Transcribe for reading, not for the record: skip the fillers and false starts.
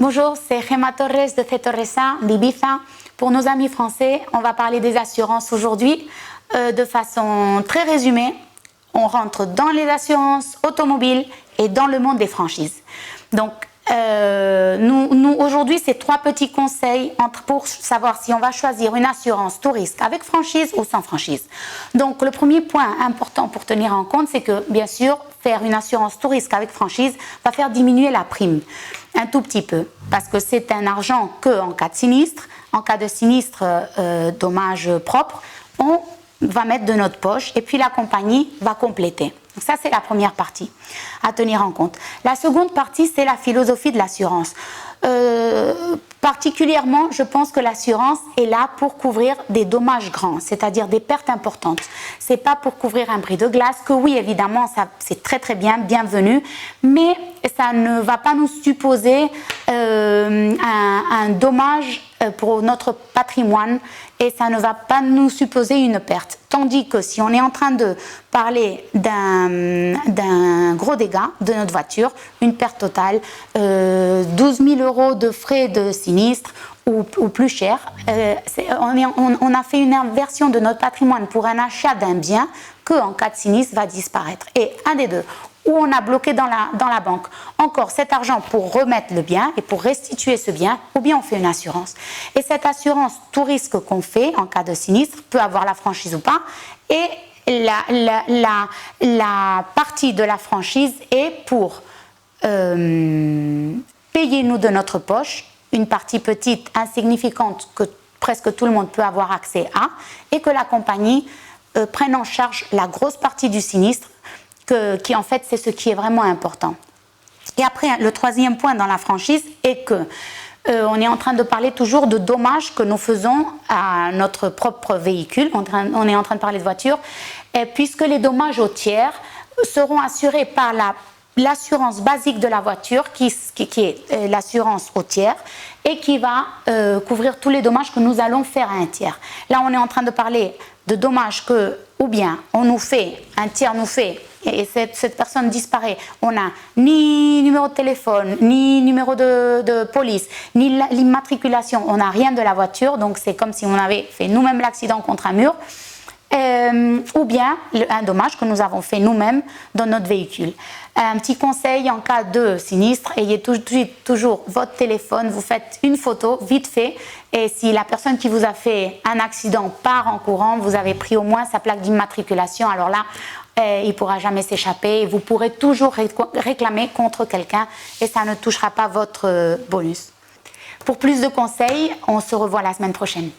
Bonjour, c'est Gemma Torres de Cetorresa, d'Ibiza. Pour nos amis français, on va parler des assurances aujourd'hui de façon très résumée. On rentre dans les assurances automobiles et dans le monde des franchises. Donc, nous aujourd'hui, c'est 3 petits conseils pour savoir si on va choisir une assurance tout risque avec franchise ou sans franchise. Donc, le premier point important pour tenir en compte, c'est que, bien sûr, faire une assurance tout risque avec franchise va faire diminuer la prime un tout petit peu, parce que c'est un argent qu'en cas de sinistre, en cas de sinistre dommage propre, on va mettre de notre poche et puis la compagnie va compléter. Donc ça, c'est la première partie à tenir en compte. La seconde partie, c'est la philosophie de l'assurance. Particulièrement, je pense que l'assurance est là pour couvrir des dommages grands, c'est-à-dire des pertes importantes. C'est pas pour couvrir un bris de glace, que oui, évidemment, ça c'est très très bien, bienvenu, mais ça ne va pas nous supposer un dommage pour notre patrimoine et ça ne va pas nous supposer une perte. Tandis que si on est en train de parler d'un gros dégât de notre voiture, une perte totale, 12 000 € de frais de sinistre ou plus cher, on a fait une inversion de notre patrimoine pour un achat d'un bien que en cas de sinistre va disparaître. Et un des deux, ou on a bloqué dans la banque encore cet argent pour remettre le bien et pour restituer ce bien, ou bien on fait une assurance. Et cette assurance tout risque qu'on fait en cas de sinistre peut avoir la franchise ou pas, et la partie de la franchise est pour payer nous de notre poche une partie petite, insignifiante, que presque tout le monde peut avoir accès à, et que la compagnie prenne en charge la grosse partie du sinistre, qui en fait c'est ce qui est vraiment important. Et après, le troisième point dans la franchise est que on est en train de parler toujours de dommages que nous faisons à notre propre véhicule, on est en train de parler de voiture, et puisque les dommages aux tiers seront assurés par l'assurance basique de la voiture qui est l'assurance au tiers et qui va couvrir tous les dommages que nous allons faire à un tiers. Là, on est en train de parler de dommages que, ou bien on nous fait, un tiers nous fait, et cette personne disparaît, on n'a ni numéro de téléphone, ni numéro de police, ni l'immatriculation, on n'a rien de la voiture, donc c'est comme si on avait fait nous-mêmes l'accident contre un mur, ou bien un dommage que nous avons fait nous-mêmes dans notre véhicule. Un petit conseil en cas de sinistre, ayez toujours votre téléphone, vous faites une photo vite fait, et si la personne qui vous a fait un accident part en courant, vous avez pris au moins sa plaque d'immatriculation, alors là il ne pourra jamais s'échapper et vous pourrez toujours réclamer contre quelqu'un et ça ne touchera pas votre bonus. Pour plus de conseils, on se revoit la semaine prochaine.